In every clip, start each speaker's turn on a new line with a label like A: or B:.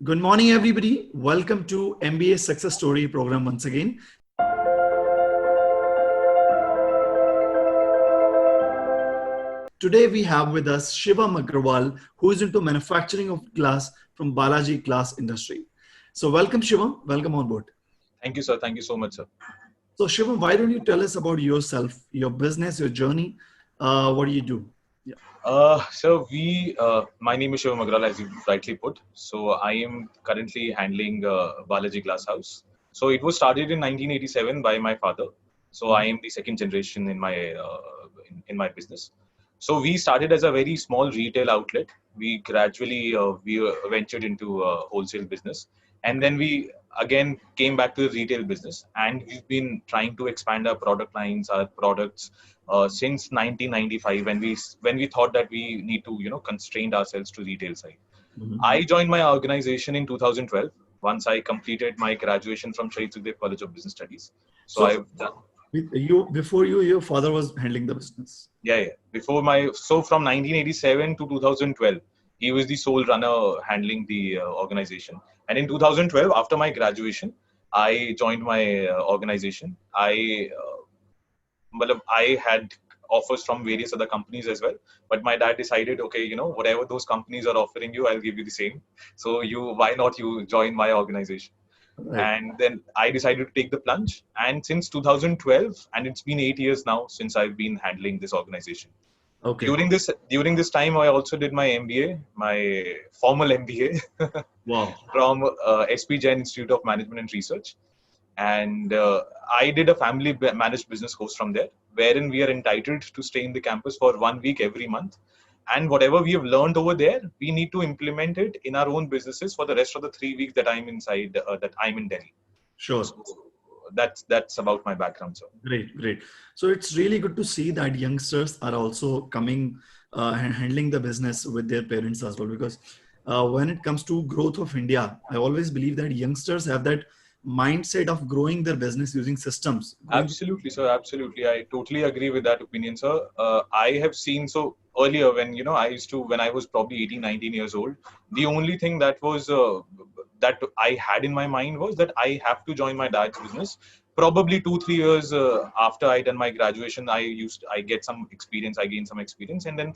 A: Good morning, everybody. Welcome to MBA Success Story program once again. Today we have with us Shivam Agrawal, who is into manufacturing of glass from Balaji Glass Industry. So welcome, Shivam. Welcome on board.
B: Thank you, sir. Thank you so much, sir.
A: So Shivam, why don't you tell us about yourself, your business, your journey? What do you do? Yeah.
B: My name is Shivam Agrawal, as you rightly put. So I am currently handling Balaji Glass House. So it was started in 1987 by my father. So I am the second generation in my business. So we started as a very small retail outlet. We gradually ventured into wholesale business, and then we again came back to the retail business. And we've been trying to expand our product lines, our products, since 1995 when we thought that we need to constrain ourselves to retail side. I joined my organization in 2012 once I completed my graduation from Shahid Sukhdev College of Business Studies. So
A: So
B: I've done.
A: before you, your father was handling the business.
B: Yeah. So from 1987 to 2012, he was the sole runner handling the organization. And in 2012, after my graduation, I joined my organization. I had offers from various other companies as well, but my dad decided, okay, whatever those companies are offering you, I'll give you the same. So why not you join my organization?
A: Right.
B: And then I decided to take the plunge. And since 2012, and it's been 8 years now since I've been handling this organization.
A: Okay.
B: During this time, I also did my MBA, my formal MBA
A: Wow.
B: from SP Jain Institute of Management and Research. And I did a family managed business course from there, wherein we are entitled to stay in the campus for 1 week every month. And whatever we have learned over there, we need to implement it in our own businesses for the rest of the 3 weeks that that I'm in Delhi.
A: Sure.
B: So that's about my background, sir.
A: Great, great. So it's really good to see that youngsters are also coming and handling the business with their parents as well. Because when it comes to growth of India, I always believe that youngsters have that mindset of growing their business using systems.
B: Absolutely, sir. Absolutely. I totally agree with that opinion, sir. I have seen, so earlier when, when I was probably 18, 19 years old, the only thing that I had in my mind was that I have to join my dad's business. Probably 2, 3 years after I done my graduation, I get some experience, I gained some experience, and then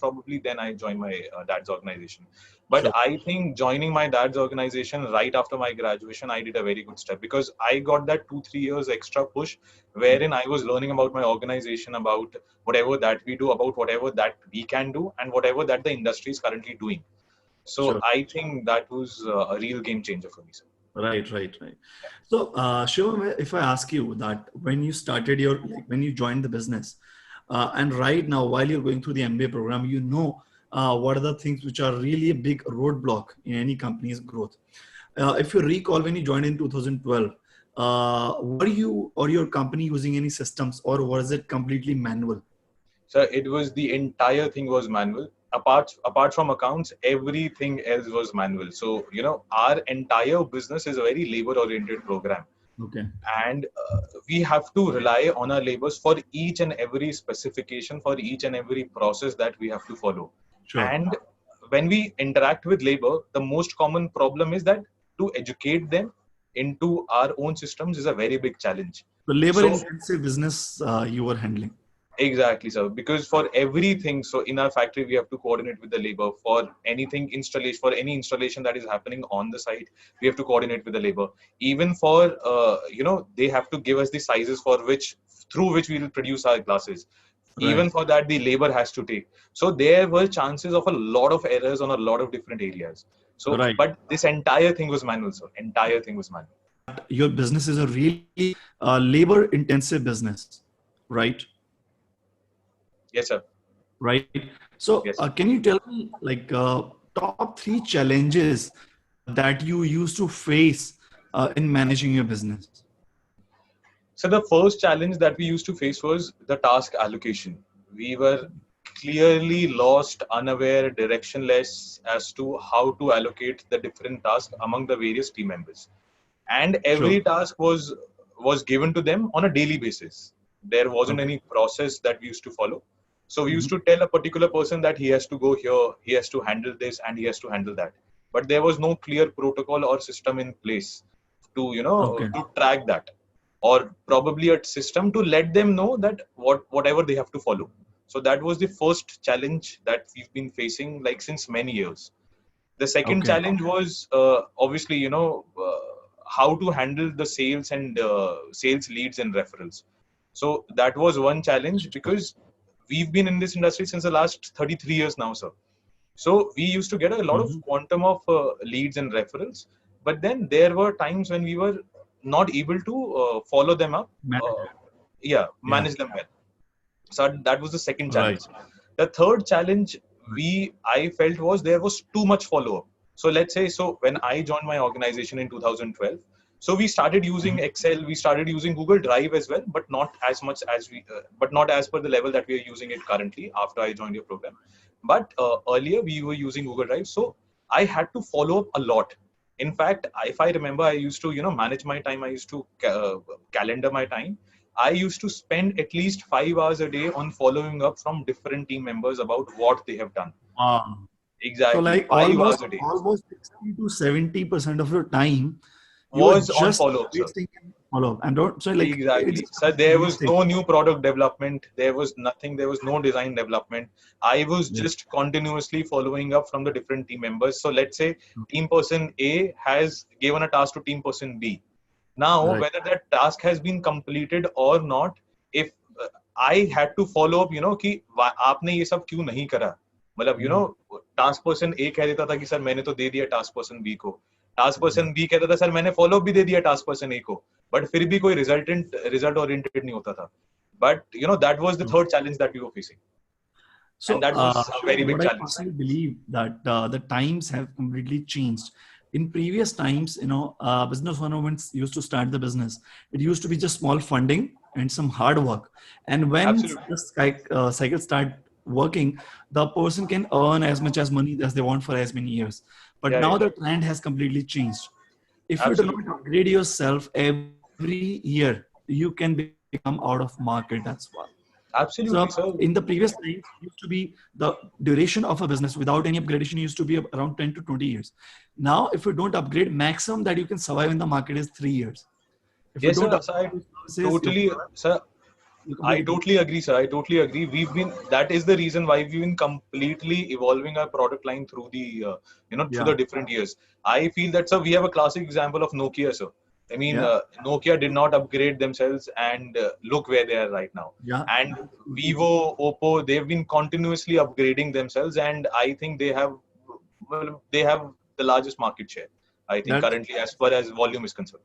B: I joined my dad's organization. But
A: Sure.
B: I think joining my dad's organization right after my graduation, I did a very good step because I got that 2, 3 years extra push wherein I was learning about my organization, about whatever that we do, about whatever that we can do, and whatever that the industry is currently doing. So
A: Sure.
B: I think that was a real game changer for me, sir.
A: Right, right, right. So, Shivam, if I ask you that when you started when you joined the business, and right now while you're going through the MBA program, what are the things which are really a big roadblock in any company's growth. If you recall, when you joined in 2012, were you or your company using any systems, or was it completely manual?
B: So it was the entire thing was manual. Apart from accounts, everything else was manual. So our entire business is a very labor oriented program,
A: Okay.
B: and we have to rely on our labors for each and every specification, for each and every process that we have to follow.
A: Sure.
B: And when we interact with labor, the most common problem is that to educate them into our own systems is a very big challenge.
A: The labor
B: So
A: intensive business you were handling.
B: exactly, sir. Because for everything, so in our factory, we have to coordinate with the labor for anything installation, for any installation that is happening on the site, we have to coordinate with the labor. Even for, they have to give us the sizes through which we will produce our glasses.
A: Right.
B: Even for that, the labor has to take. So there were chances of a lot of errors on a lot of different areas. So,
A: Right.
B: but this entire thing was manual, sir. Entire thing was manual.
A: Your business is a really labor intensive business, right?
B: Yes, sir.
A: Right. So
B: Yes.
A: can you tell me top three challenges that you used to face in managing your business?
B: So the first challenge that we used to face was the task allocation. We were clearly lost, unaware, directionless as to how to allocate the different tasks among the various team members. And
A: Sure.
B: every task was given to them on a daily basis. There wasn't
A: Okay.
B: any process that we used to follow. So we used
A: Mhm.
B: to tell a particular person that he has to go here, he has to handle this, and he has to handle that. but there was no clear protocol or system in place to,
A: Okay.
B: to track that, or probably a system to let them know that whatever they have to follow. So that was the first challenge that we've been facing like since many years. The second
A: Okay.
B: challenge was obviously, how to handle the sales and sales leads and referrals. So that was one challenge, because we've been in this industry since the last 33 years now, sir. So we used to get a lot of
A: Mm-hmm.
B: quantum of leads and referrals, but then there were times when we were not able to follow them up,
A: Manage
B: uh,
A: it. Yeah.
B: manage them well. So that was the second
A: Right.
B: challenge. The third challenge I felt was there was too much follow up. So let's say, so when I joined my organization in 2012, so we started using
A: Mm-hmm.
B: Excel, we started using Google Drive as well, but not as much as but not as per the level that we are using it currently after I joined your program. But earlier we were using Google Drive, so I had to follow up a lot. In fact, if I remember, I used to, manage my time. I used to calendar my time. I used to spend at least 5 hours a day on following up from different team members about what they have done.
A: So
B: Exactly,
A: like
B: 5 hours a day
A: almost 60 to 70% of your time you are
B: was on
A: just
B: follow up, sir.
A: wasting in follow up. And don't so like it's
B: Exactly. So there was
A: wasting.
B: no new product development. There was nothing. There was no design development. I was
A: Yeah.
B: just continuously following up from the different team members. So let's say team person A has given a task to team person B. Now,
A: Right.
B: whether that task has been completed or not, if I had to follow up, कि आपने ये सब क्यों नहीं करा? मतलब task person ए कह देता था कि सर मैंने तो दे दिया टास्क पर्सन बी को, टास्क पर्सन बी कहता था सर मैंने फॉलो अप भी दे दिया टास्क पर्सन ए को, बट फिर भी कोई रिजल्ट ओरिएंटेड नहीं होता था. But that was the third challenge that we were facing, and
A: So,
B: that was a very
A: Shivam,
B: big
A: what I
B: challenge.
A: personally believe that the times have completely changed. In previous times, business owners used to start the business. It used to be just small funding and some hard work. And when
B: Absolutely.
A: the cycle start working, the person can earn as much as money as they want for as many years. But
B: Yeah,
A: now
B: yeah,
A: the trend has completely changed. If you do not
B: absolutely,
A: upgrade yourself every year, you can become out of market as well. So
B: absolutely,
A: in
B: sir.
A: the previous times, it used to be the duration of a business without any upgradation used to be around 10 to 20 years. Now, if you don't upgrade, maximum that you can survive in the market is 3 years. If you
B: Yes,
A: don't
B: sir. So
A: upgrade your services, your
B: totally,
A: product,
B: sir.
A: you
B: I
A: completely
B: totally agree, sir. I totally agree. That is the reason why we've been completely evolving our product line through through the
A: yeah,
B: different years. I feel that, sir, we have a classic example of Nokia, sir. I mean,
A: yeah,
B: Nokia did not upgrade themselves, and look where they are right now.
A: yeah.
B: And
A: Absolutely true.
B: Vivo, Oppo, they've been continuously upgrading themselves, and I think they have the largest market share, I think,
A: That's
B: currently, as far as volume is concerned.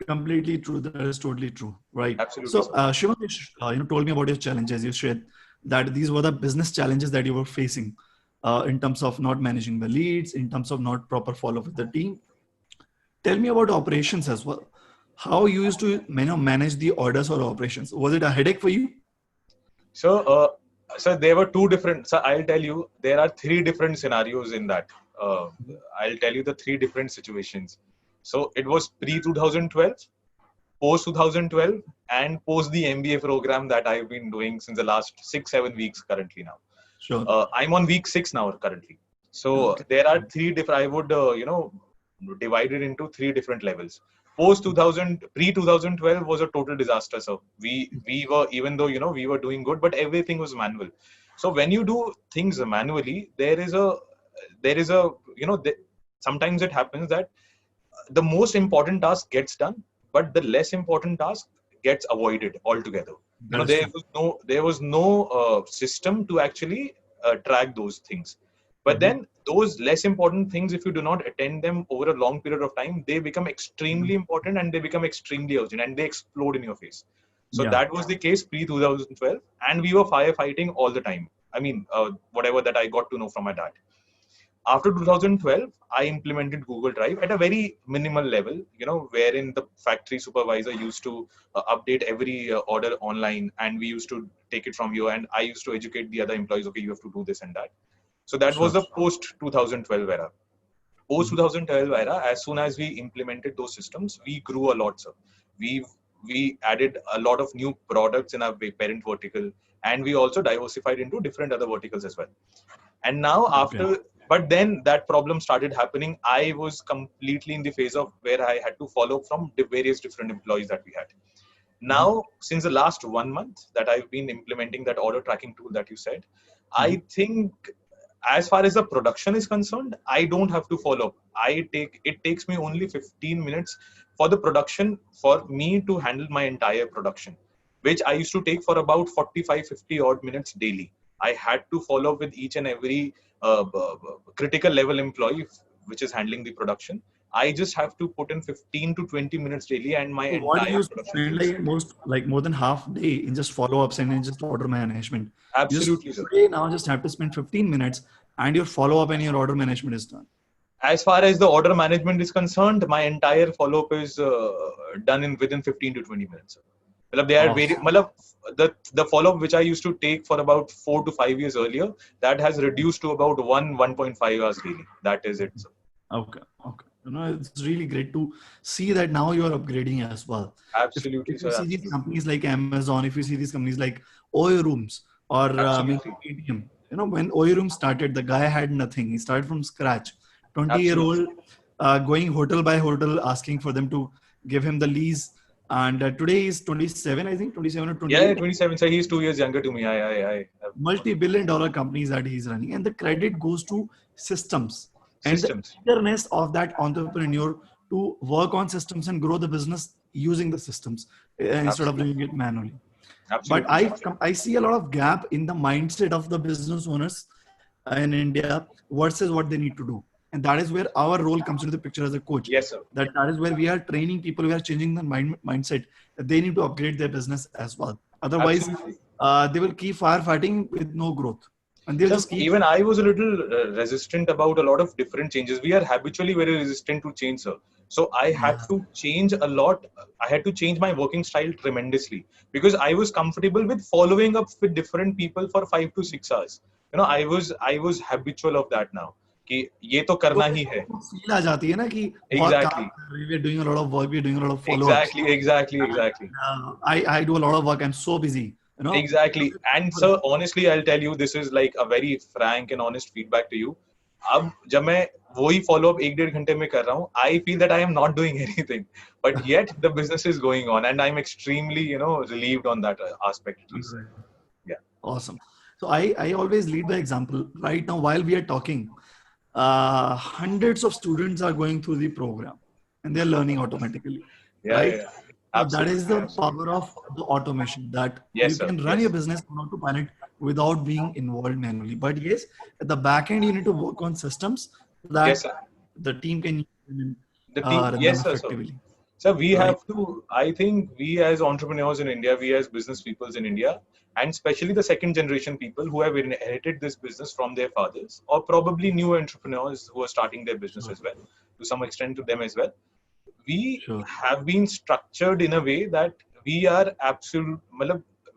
A: completely true. That is totally true. Right.
B: Absolutely,
A: So,
B: sir.
A: Shivam, you told me about your challenges. You shared that these were the business challenges that you were facing in terms of not managing the leads, in terms of not proper follow with the team. Tell me about operations as well. How you used to manage the orders or operations? Was it a headache for you?
B: So, so there were two different. So I'll tell you, there are three different scenarios in that. Uh, I'll tell you the three different situations. So it was pre 2012, post 2012, and post the MBA program that I've been doing since the last 6-7 weeks currently now.
A: Sure.
B: I'm on week 6 now currently. So
A: Okay.
B: there are three different. I would divide it into three different levels. Post 2000, pre 2012 was a total disaster. So we were, even though we were doing good, but everything was manual. So when you do things manually, there is a sometimes it happens that the most important task gets done, but the less important task gets avoided altogether.
A: That is
B: There
A: true.
B: was no system to actually track those things. But
A: Mhm.
B: then those less important things, if you do not attend them over a long period of time, they become extremely important, and they become extremely urgent, and they explode in your face. So
A: Yeah.
B: that was the case pre 2012, and we were firefighting all the time. I mean, whatever that I got to know from my dad. After 2012, I implemented Google Drive at a very minimal level, wherein the factory supervisor used to update every order online, and we used to take it from you, and I used to educate the other employees, okay, you have to do this and that. So that was
A: Sure.
B: the post 2012 era. Post
A: Mhm.
B: 2012 era, as soon as we implemented those systems, we grew a lot, sir. We added a lot of new products in our parent vertical, and we also diversified into different other verticals as well. And now,
A: Okay.
B: But then that problem started happening. I was completely in the phase of where I had to follow from the various different employees that we had. Now, since the last 1 month that I've been implementing that order tracking tool that you said, I think as far as the production is concerned, I don't have to follow up. It takes me only 15 minutes for the production for me to handle my entire production, which I used to take for about 45-50 odd minutes daily. I had to follow up with each and every critical level employee which is handling the production. I just have to put in 15 to 20 minutes daily, and my
A: So what you
B: entire
A: used to
B: production
A: spend
B: takes.
A: like more than half day in just follow-ups and in just order management. You just
B: Absolutely, sir.
A: today now just have to spend 15 minutes and your follow-up and your order management is done.
B: As far as the order management is concerned, my entire follow-up is done in within 15 to 20 minutes. Matlab, they are very,
A: Awesome.
B: matlab, the follow-up which I used to take for about 4 to 5 years earlier, that has reduced to about 1.5 hours daily. That is it, sir.
A: Okay. Okay. It's really great to see that now you are upgrading as well.
B: Absolutely,
A: If you
B: sir.
A: see these
B: Absolutely.
A: companies like Amazon, if you see these companies like Oyo Rooms or maybe
B: Absolutely.
A: Paytm, when Oyo Room started, the guy had nothing. He started from scratch. 20-year-old
B: Absolutely.
A: going hotel by hotel, asking for them to give him the lease. And today he's 27, I think, 27 or
B: Yeah,
A: 28.
B: 27. So he's 2 years younger to me. I have
A: Multi-billion-dollar companies that he's running, and the credit goes to systems and the
B: systems.
A: eagerness of that entrepreneur to work on systems and grow the business using the systems instead of
B: Absolutely.
A: doing it manually. But
B: Absolutely, sir.
A: I see a lot of gap in the mindset of the business owners in India versus what they need to do, and that is where our role comes into the picture as a coach.
B: Yes, sir.
A: That is where we are training people, we are changing the mindset that they need to upgrade their business as well. Otherwise,
B: Absolutely.
A: they will keep firefighting with no growth, and they'll
B: So
A: just keep.
B: even I was a little resistant about a lot of different changes. We are habitually very resistant to change, sir. So I had
A: Yeah.
B: to change a lot. I had to change my working style tremendously because I was comfortable with following up with different people for 5 to 6 hours. I was habitual of that now. कि ये तो
A: तो
B: करना ही है.
A: Feel आ जाती है ना कि बहुत काम
B: Exactly.
A: कर रहे हैं, we are doing a lot of work, we are doing a lot of follow-ups.
B: Exactly. Exactly. Exactly.
A: I do a lot of work. I'm so busy.
B: Exactly. And sir, honestly, I'll tell you, this is like a very frank and honest feedback to you. अब जब मैं वही follow up 1-1.5 घंटे में कर रहा हूँ, I feel that I am not doing anything, but yet the business is going on, and I'm extremely, relieved on that aspect at least. Yeah.
A: Awesome. So I always lead by example. Right now, while we are talking, hundreds of students are going through the program and they're learning automatically,
B: Yeah.
A: right?
B: Yeah.
A: So that is
B: Absolutely.
A: the
B: Absolutely.
A: power of the automation, that
B: Yes,
A: you
B: sir.
A: can run your
B: Yes.
A: business on autopilot without being involved manually. But yes, at the back end, you need to work on systems so
B: Yes,
A: that
B: sir.
A: the team can
B: The team.
A: run them
B: Yes, sir. So,
A: effectively,
B: so we
A: right?
B: have to. I think we as entrepreneurs in India, we as business peoples in India, and especially the second generation people who have inherited this business from their fathers, or probably new entrepreneurs who are starting their business
A: Sure.
B: as well, to some extent to them as well. We
A: Sure.
B: have been structured in a way that we are absolute.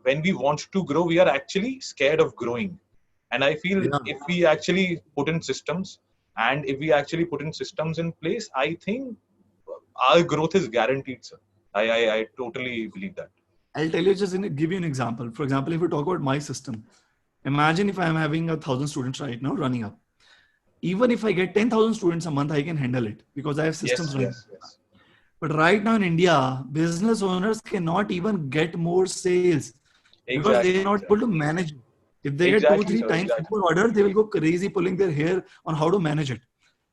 B: When we want to grow, we are actually scared of growing. And I feel
A: Yeah.
B: if we actually put in systems, and if we actually put in systems in place, I think our growth is guaranteed, sir. I totally believe that.
A: I'll tell you, give you an example. For example, if we talk about my system, imagine if I'm having 1,000 students right now running up. Even if I get 10,000 students a month, I can handle it because I have systems
B: Yes,
A: running.
B: yes, yes.
A: But right now in India, business owners cannot even get more sales because they
B: Exactly,
A: are not able to
B: exactly.
A: manage it. If they get two,
B: Exactly,
A: three
B: sir,
A: times
B: exactly.
A: more order, they will go crazy pulling their hair on how to manage it.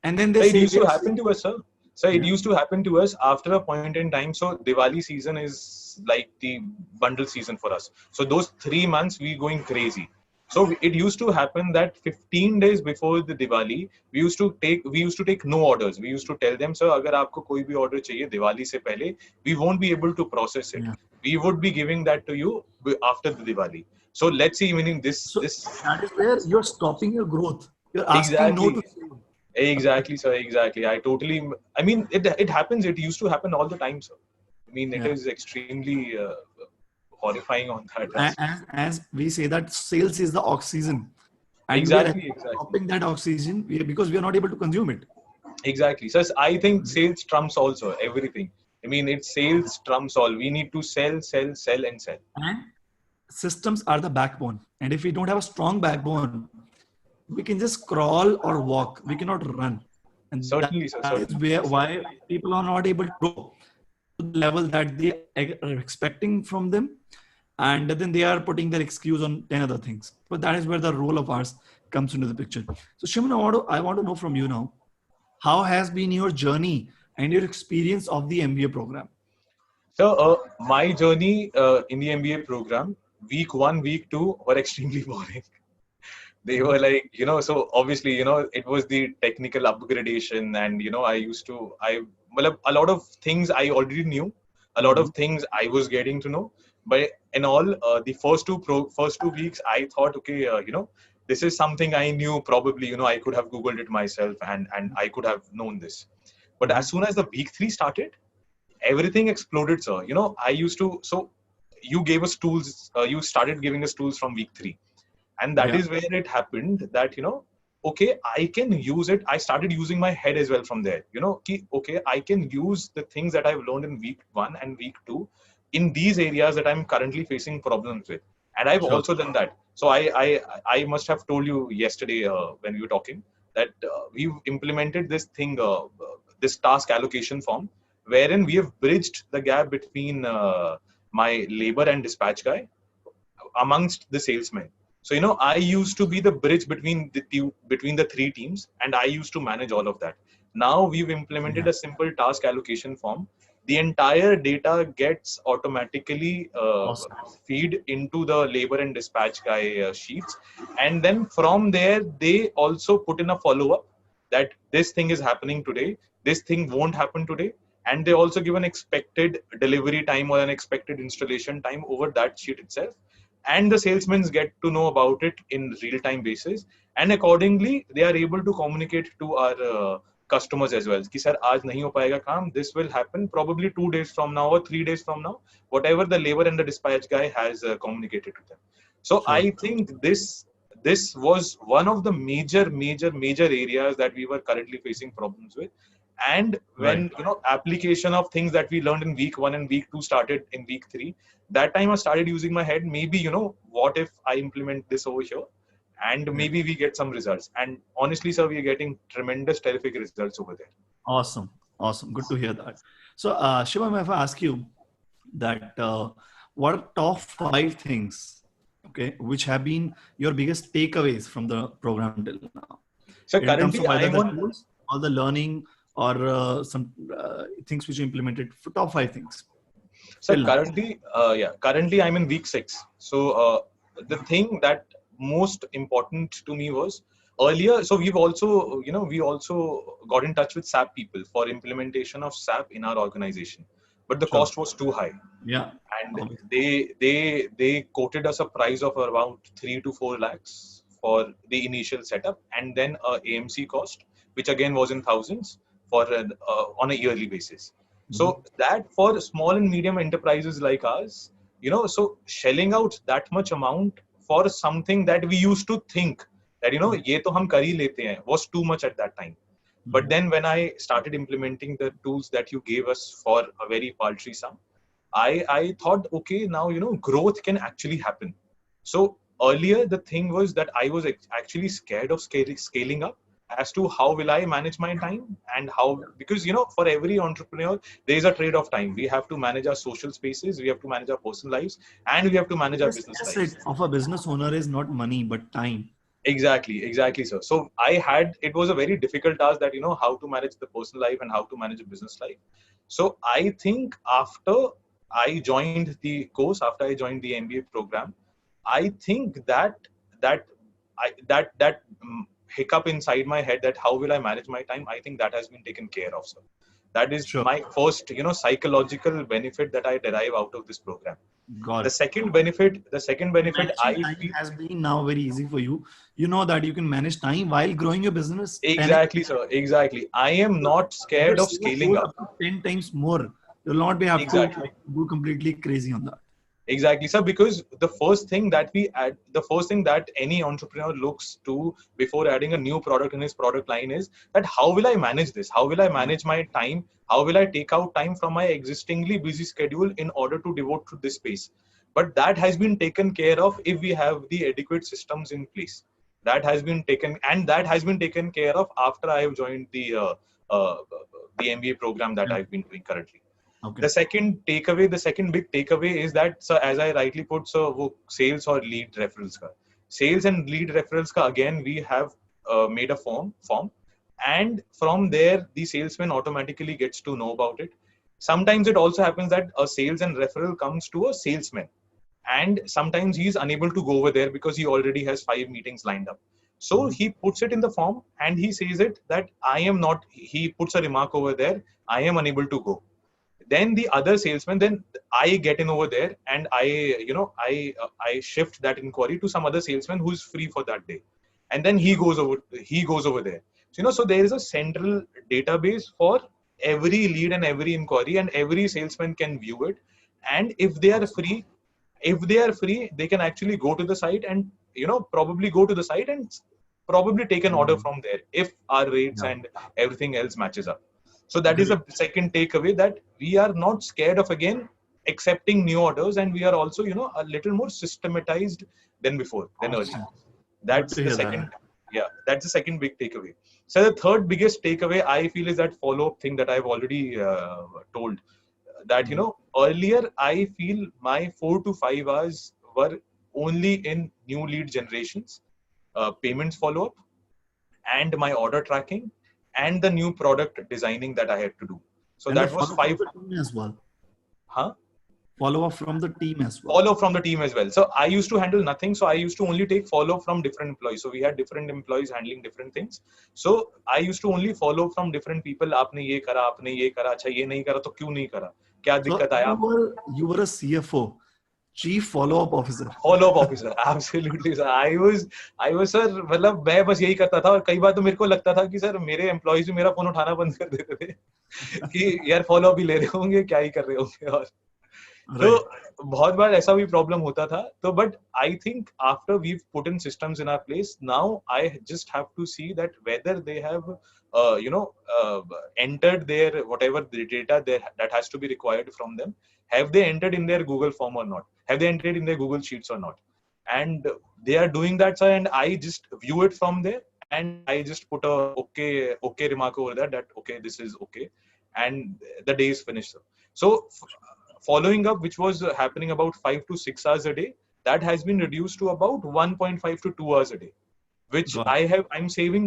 A: And then they
B: So it
A: say,
B: used
A: we
B: to
A: are
B: happen to us, sir. So it
A: yeah.
B: used to happen to us after a point in time. So Diwali season is like the bundle season for us. So those 3 months we going crazy. So it used to happen that 15 days before the Diwali, we used to take no orders. We used to tell them, sir, अगर आपको कोई भी order चाहिए दिवाली से पहले, we won't be able to process it.
A: Yeah.
B: We would be giving that to you after the Diwali. So let's see, meaning this
A: So
B: this
A: that is where you're stopping your growth. You're asking no to
B: exactly.
A: sales.
B: Exactly, sir. Exactly. I mean, it happens. It used to happen all the time, sir. I mean, it
A: Yeah.
B: is extremely horrifying on that aspect.
A: As we say that sales is the oxygen, and we are
B: Exactly, exactly,
A: stopping that oxygen because we are not able to consume it.
B: exactly. So I think sales trumps also everything. I mean, it's sales trumps all. We need to sell, sell, sell, and sell.
A: And systems are the backbone. And if we don't have a strong backbone, we can just crawl or walk. We cannot run. And that
B: Certainly, sir.
A: is
B: Certainly.
A: why people are not able to grow to the level that they are expecting from them. And then they are putting their excuse on 10 other things. But that is where the role of ours comes into the picture. So Shimon, I want to know from you now, how has been your journey and your experience of the MBA program?
B: So, my journey in the MBA program, week one, week two were extremely boring. They were like, so obviously, it was the technical upgradation, and well, a lot of things I already knew, a lot
A: Mhm.
B: of things I was getting to know. But in all, the first 2 weeks, I thought, okay, this is something I knew. Probably, I could have googled it myself, and I could have known this. But as
A: Mhm.
B: soon as the week three started, everything exploded, sir. So you gave us tools. You started giving us tools from week three, and that
A: Yeah.
B: is where it happened that okay, I can use it. I started using my head as well from there. Okay, I can use the things that I've learned in week one and week two in these areas that I'm currently facing problems with, and I've
A: Sure.
B: also done that. So I must have told you yesterday when we were talking that we've implemented this thing, this task allocation form, wherein we have bridged the gap between my labor and dispatch guy amongst the salesmen. So I used to be the bridge between between the three teams, and I used to manage all of that. Now we've implemented
A: Yeah.
B: a simple task allocation form. The entire data gets automatically
A: Awesome.
B: feed into the labor and dispatch guy sheets, and then from there they also put in a follow up that this thing is happening today, this thing won't happen today, and they also give an expected delivery time or an expected installation time over that sheet itself, and the salesmen get to know about it in real time basis, and accordingly they are able to communicate to our customers as well ki sir aaj nahi ho payega kaam, this will happen probably 2 days from now or 3 days from now, whatever the labor and the dispatch guy has communicated to them. So I
A: Sure.
B: think this was one of the major areas that we were currently facing problems with. And
A: Right.
B: when application of things that we learned in week one and week two started in week three, that time I started using my head. Maybe what if I implement this over here, and
A: Yeah.
B: maybe we get some results. And honestly, sir, we are getting tremendous, terrific results over there.
A: Awesome. Awesome. Good to hear that. So, Shivam, if I ask you that, what are top 5 things, okay, which have been your biggest takeaways from the program till now,
B: So
A: in terms
B: currently,
A: of either
B: I'm
A: the
B: on.
A: tools or the learning or some things which you implemented, for top 5 things
B: So
A: till now?
B: currently I'm in week six. So the thing that most important to me was earlier. So we also got in touch with SAP people for implementation of SAP in our organization, but the
A: Sure.
B: cost was too high,
A: Yeah.
B: and
A: Obviously.
B: they quoted us a price of around 3 to 4 lakhs for the initial setup, and then a AMC cost, which again was in thousands for on a yearly basis.
A: Mhm.
B: So that for small and medium enterprises like us, so shelling out that much amount for something that we used to think that ye to hum kar hi lete hain was too much at that time. But
A: Mhm.
B: then when I started implementing the tools that you gave us for a very paltry sum, I thought, okay, now growth can actually happen. So earlier the thing was that I was actually scared of scaling up as to how will I manage my time, and how, because for every entrepreneur there is a trade of time. We have to manage our social spaces, we have to manage our personal lives, and we have to manage our
A: Biggest
B: business
A: asset
B: lives.
A: of a business owner is not money, but time.
B: Exactly, sir. So it was a very difficult task that how to manage the personal life and how to manage a business life. So I think after I joined the course, after I joined the MBA program, I think that hiccup inside my head, that how will I manage my time, I think that has been taken care of, sir. That is
A: Sure.
B: my first psychological benefit that I derive out of this program.
A: Got
B: The
A: it.
B: second benefit I
A: Managing time
B: feel.
A: has been now very easy for you. You know that you can manage time while growing your business 10x.
B: Exactly, sir. Exactly. I am
A: So
B: not
A: you
B: scared
A: could
B: of
A: save a
B: scaling
A: whole
B: up.
A: up to 10 times more. You'll not be have to
B: Exactly.
A: like go completely crazy on that.
B: Exactly, sir. Because the first thing that any entrepreneur looks to before adding a new product in his product line is that how will I manage this? How will I
A: Yeah.
B: manage my time? How will I take out time from my existingly busy schedule in order to devote to this space? But that has been taken care of if we have the adequate systems in place. That has been taken, and that has been taken care of after I have joined uh, the MBA program that
A: Yeah.
B: I've been doing currently.
A: Okay.
B: The second big takeaway is that, so as I rightly put, so वो sales or lead referrals का, sales and lead referrals का, again we have made a form, and from there the salesman automatically gets to know about it. Sometimes it also happens that a sales and referral comes to a salesman, and sometimes he's unable to go over there because he already has 5 meetings lined up. So he puts it in the form and he says it that I am not, he puts a remark over there, I am unable to go. Then the other salesman, then I get in over there and I shift that inquiry to some other salesman who's free for that day, and then he goes over there. So so there is a central database for every lead and every inquiry, and every salesman can view it. And if they are free, they can actually go to the site and probably go to the site and probably take an order from there if our rates and everything else matches up. So that is a second takeaway, that we are not scared of again accepting new orders, and we are also a little more systematized than before, than earlier. That's the second. Yeah, that's the second big takeaway. So the third biggest takeaway I feel is that follow-up thing that I've already told. That earlier I feel my 4 to 5 hours were only in new lead generations, payments follow-up, and my order tracking, and the new product designing that I had to do. So
A: and
B: that was 5
A: as well.
B: Huh?
A: Follow up from the team as well.
B: Follow from the team as well. So I used to handle nothing. So I used to only take follow from different employees. So we had different employees handling different things. So I used to only follow from different people. आपने ये करा, आपने ये करा, अच्छा ये नहीं करा तो क्यों नहीं करा? क्या दिक्कत आया?
A: You were a CFO, Chief Follow-up Officer.
B: Follow-up officer, absolutely sir. I was sir, मतलब मैं बस यही करता था, और कई बार तो मेरे को लगता था कि सर मेरे एम्प्लॉइज भी मेरा फोन उठाना बंद कर देते थे कि यार फॉलो अप भी ले रहे होंगे, क्या ही कर रहे होंगे। और तो बहुत बार ऐसा भी प्रॉब्लम होता था। तो but I think after we put in systems in our place, now I just have to see that whether they have entered their whatever the data that has to be required from them, have they entered in their Google form or not, have they entered in their Google Sheets or not, and they are doing that, sir, and I just view it from there, and I just put a okay remark over there that okay, this is okay, and the day is finished, sir. So following up, which was happening about 5 to 6 hours a day, that has been reduced to about 1.5 to 2 hours a day, which I'm saving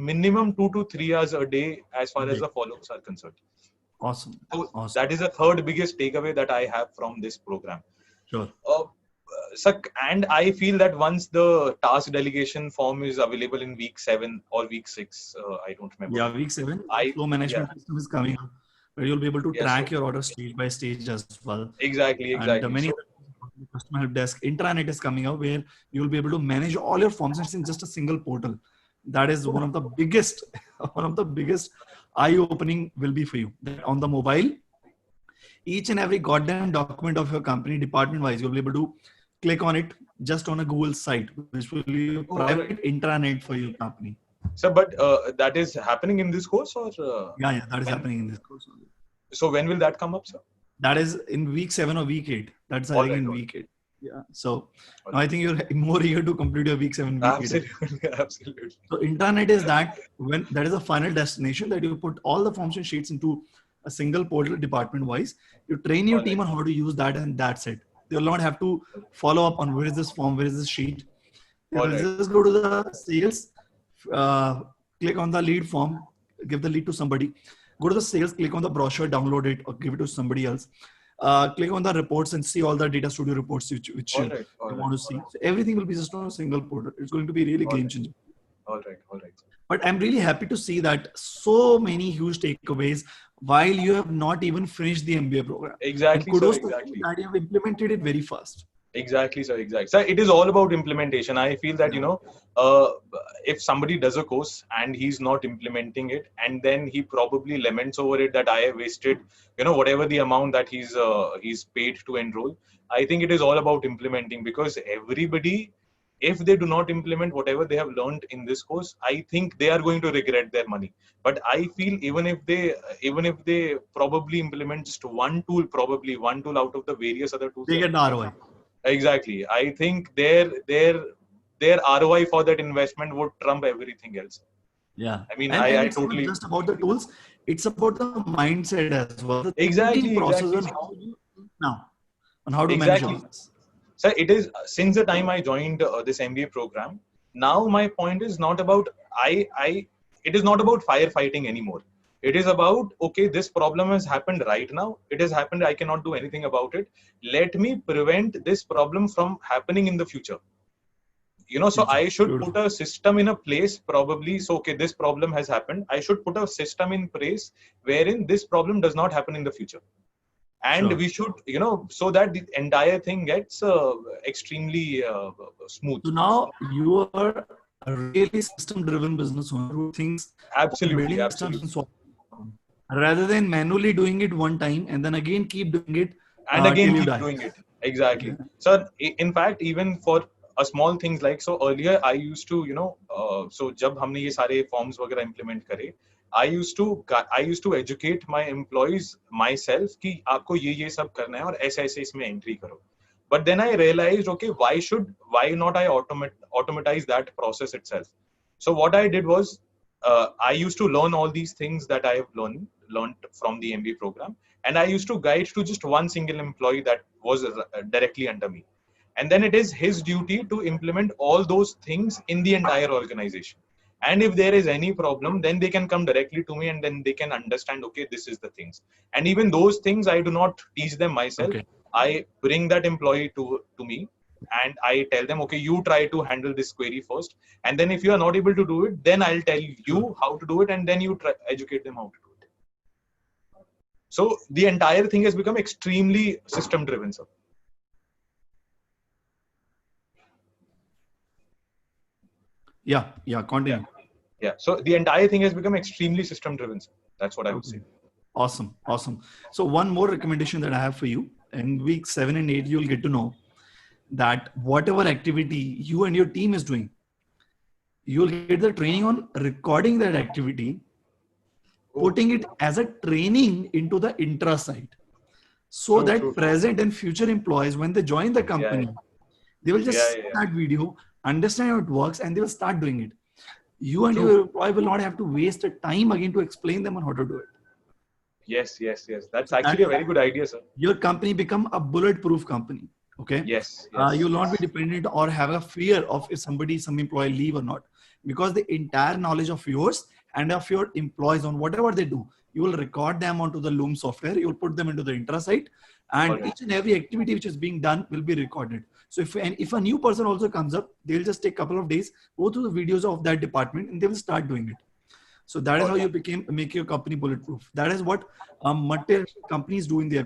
B: minimum 2 to 3 hours a day as far as the follow-ups are concerned.
A: Awesome.
B: So
A: awesome.
B: That is the third biggest takeaway that I have from this program.
A: Sure.
B: And I feel that once the task delegation form is available in week 7 or week 6, I don't remember.
A: Yeah, week 7. Flow management system is coming up, where you'll be able to track your orders stage by stage as well.
B: Exactly.
A: And many customer help desk intranet is coming up, where you'll be able to manage all your forms in just a single portal. That is one of the biggest eye-opening will be for you. That on the mobile, each and every goddamn document of your company, department-wise, you'll be able to click on it just on a Google site, which will be a private intranet for your company.
B: So, but that is happening in this course, or?
A: Yeah, that is happening in this course.
B: So when will that come up, sir?
A: That is in week 7 or week 8. That's I think in week 8. Yeah. So now I think you're more eager to complete your week 7, week 8.
B: Absolutely.
A: So intranet is that is a final destination that you put all the forms and sheets into a single portal department wise. You train your team on how to use that, and that's it. They'll not have to follow up on where is this form, where is this sheet. They'll just go to the sales, click on the lead form, give the lead to somebody. Go to the sales, click on the brochure, download it, or give it to somebody else. Click on the reports and see all the Data Studio reports which you want to see. So everything will be just on a single portal. It's going to be really game changing.
B: All right.
A: But I'm really happy to see that so many huge takeaways while you have not even finished the MBA program.
B: Exactly.
A: And kudos to you that you have implemented it very fast.
B: Exactly, sir. Exactly. So it is all about implementation. I feel that, if somebody does a course and he's not implementing it, and then he probably laments over it that I have wasted, whatever the amount that he's paid to enroll. I think it is all about implementing, because everybody, if they do not implement whatever they have learned in this course, I think they are going to regret their money. But I feel even if they probably implement just one tool out of the various other tools,
A: they get the ROI.
B: Exactly. I think their their ROI for that investment would trump everything else.
A: Yeah.
B: I mean,
A: And
B: I
A: it's not
B: totally
A: just about the tools, it's about the mindset as well. The thinking
B: exactly,
A: process
B: exactly,
A: on how you think now, on how to manage your
B: exactly.
A: business.
B: So it is since the time I joined this MBA program. Now my point is not about it is not about firefighting anymore. It is about, okay, this problem has happened right now. It has happened. I cannot do anything about it. Let me prevent this problem from happening in the future. So
A: Future.
B: I should
A: Beautiful.
B: put a system in a place, probably. So okay, this problem has happened. I should put a system in place wherein this problem does not happen in the future, and
A: Sure.
B: we should, so that the entire thing gets extremely smooth.
A: So now you are a really system-driven business owner who thinks of
B: Absolutely,
A: building systems and
B: absolutely.
A: solving problems, rather than manually doing it one time and then again keep doing it
B: And again
A: till you
B: keep
A: die.
B: doing it. Exactly. So in fact, even for a small things, like, so earlier I used to, so jab humne ye sare forms वगैरह implement करे, I used to educate my employees myself कि आपको ये सब करना है और ऐसे इसमें entry करो. But then I realized, okay, why not I automatize that process itself? So what I did was, I used to learn all these things that I have learned from the MBA program, and I used to guide to just one single employee that was directly under me. And then it is his duty to implement all those things in the entire organization. And if there is any problem, then they can come directly to me, and then they can understand, okay, this is the things. And even those things, I do not teach them myself.
A: Okay.
B: I bring that employee to me, and I tell them, okay, you try to handle this query first. And then if you are not able to do it, then I'll tell you how to do it, and then you educate them how to do it. So the entire thing has become extremely system driven, sir.
A: Yeah, continue.
B: Yeah. So the entire thing has become extremely system driven, sir. That's what I would say.
A: Awesome. So one more recommendation that I have for you, in week 7 and 8, you'll get to know that whatever activity you and your team is doing, you'll get the training on recording that activity, putting it as a training into the intra site, so that present and future employees, when they join the company, they will just see that video, understand how it works, and they will start doing it. You and your employee will not have to waste the time again to explain them on how to do it.
B: Yes. That's actually a very good idea, sir.
A: Your company become a bulletproof company. Okay.
B: Yes.
A: You will not be dependent or have a fear of if some employee leave or not, because the entire knowledge of yours and of your employees on whatever they do, you will record them onto the Loom software. You will put them into the intrasite, and each and every activity which is being done will be recorded. So if a new person also comes up, they'll just take a couple of days, go through the videos of that department, and they will start doing it. So that is how you make your company bulletproof. That is what multi companies do in their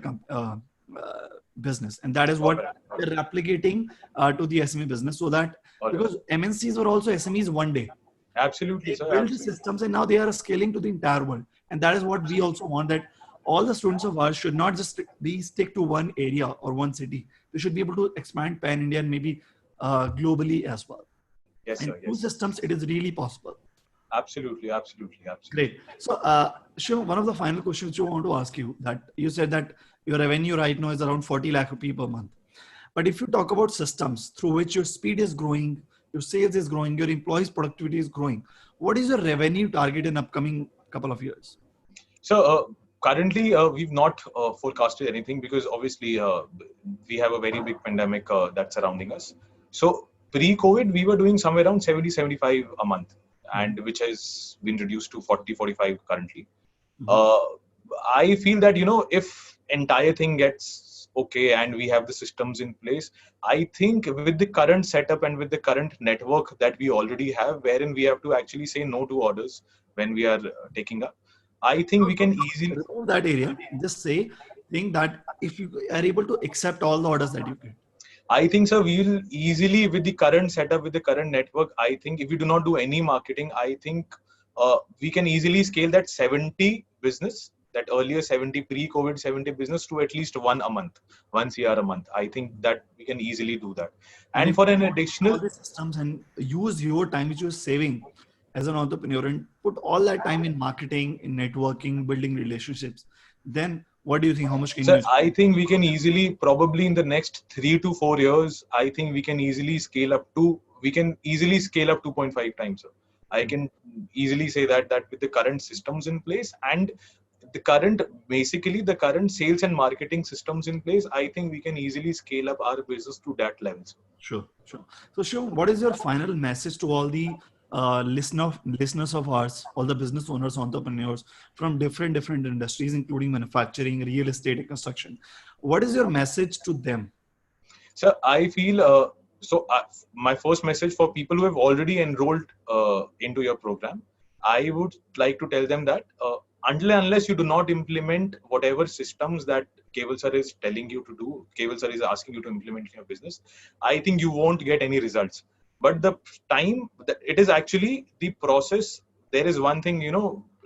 A: business, and that is what they're replicating to the SME business. So that because MNCs were also SMEs one day.
B: Absolutely,
A: sir. They built the systems, and now they are scaling to the entire world. And that is what we also want, that all the students of ours should not just stick to one area or one city. They should be able to expand pan-India and maybe globally as well.
B: Yes, sir.
A: Two systems, it is really possible.
B: Absolutely.
A: Great. So, Shiv, one of the final questions you want to ask you, that you said that your revenue right now is around 40 lakh rupees per month. But if you talk about systems through which your speed is growing, your sales is growing, your employees' productivity is growing, what is your revenue target in upcoming couple of years?
B: So currently, we've not forecasted anything, because obviously we have a very big pandemic that's surrounding us. So pre-COVID, we were doing somewhere around 70, 75 a month, and which has been reduced to 40, 45 currently. I feel that, if entire thing gets okay and we have the systems in place, I think with the current setup and with the current network that we already have, wherein we have to actually say no to orders when we are taking up, I think we can easily
A: remove that area. Just think that if you are able to accept all the orders that you get.
B: I think, sir, we will easily, with the current setup, with the current network, I think if we do not do any marketing, I think we can easily scale that 70 business, that earlier 70 pre-COVID 70 business, to at least one a month, 1 CR a month. I think that we can easily do that. And for an additional
A: all the systems, and use your time which you're saving as an entrepreneur and put all that time in marketing, in networking, building relationships, then what do you think? How much can you?
B: I think we can easily, probably in the next 3 to 4 years, I think we can easily scale up to we can easily scale up 2.5 times, sir. I can easily say that with the current systems in place and basically the current sales and marketing systems in place, I think we can easily scale up our business to that level, sir.
A: Sure, sure. So, Shiv, what is your final message to all the listeners of ours, all the business owners, entrepreneurs from different industries, including manufacturing, real estate, and construction? What is your message to them?
B: So I feel my first message for people who have already enrolled into your program, I would like to tell them that unless you do not implement whatever systems that Keval sir is telling you to do, Keval sir is asking you to implement in your business, I think you won't get any results. But the time, it is actually the process. There is one thing,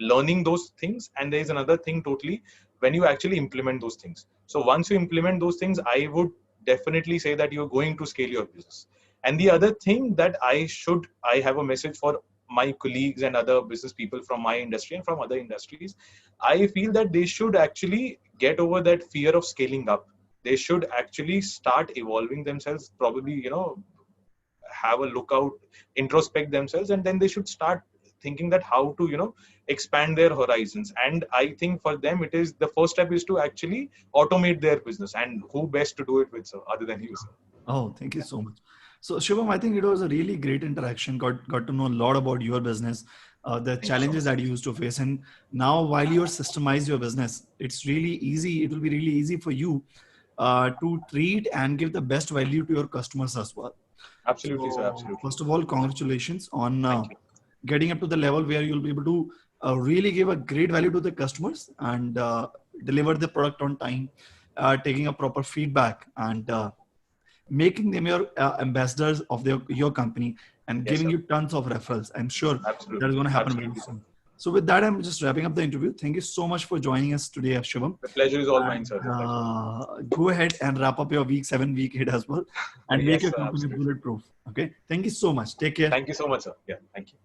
B: learning those things, and there is another thing totally when you actually implement those things. So once you implement those things, I would definitely say that you're going to scale your business. And the other thing that I have a message for my colleagues and other business people from my industry and from other industries. I feel that they should actually get over that fear of scaling up. They should actually start evolving themselves, probably, have a lookout, introspect themselves, and then they should start thinking that how to, expand their horizons. And I think for them, it is the first step is to actually automate their business, and who best to do it with, sir, other than you, sir.
A: Oh, thank you so much. So Shivam, I think it was a really great interaction. Got to know a lot about your business, the challenges that you used to face, and now while you systemize your business, it's really easy. It will be really easy for you to treat and give the best value to your customers as well.
B: Absolutely,
A: So,
B: sir. Absolutely.
A: First of all, congratulations on getting up to the level where you'll be able to really give a great value to the customers and deliver the product on time, taking a proper feedback and making them your ambassadors of your company and giving you tons of referrals. I'm sure that is going to happen very soon. So with that, I'm just wrapping up the interview. Thank you so much for joining us today, Shivam.
B: The pleasure is all mine, sir.
A: Go ahead and wrap up your week 7 week hit as well and make your company bulletproof. Okay. Thank you so much. Take care.
B: Thank you so much, sir. Yeah. Thank you.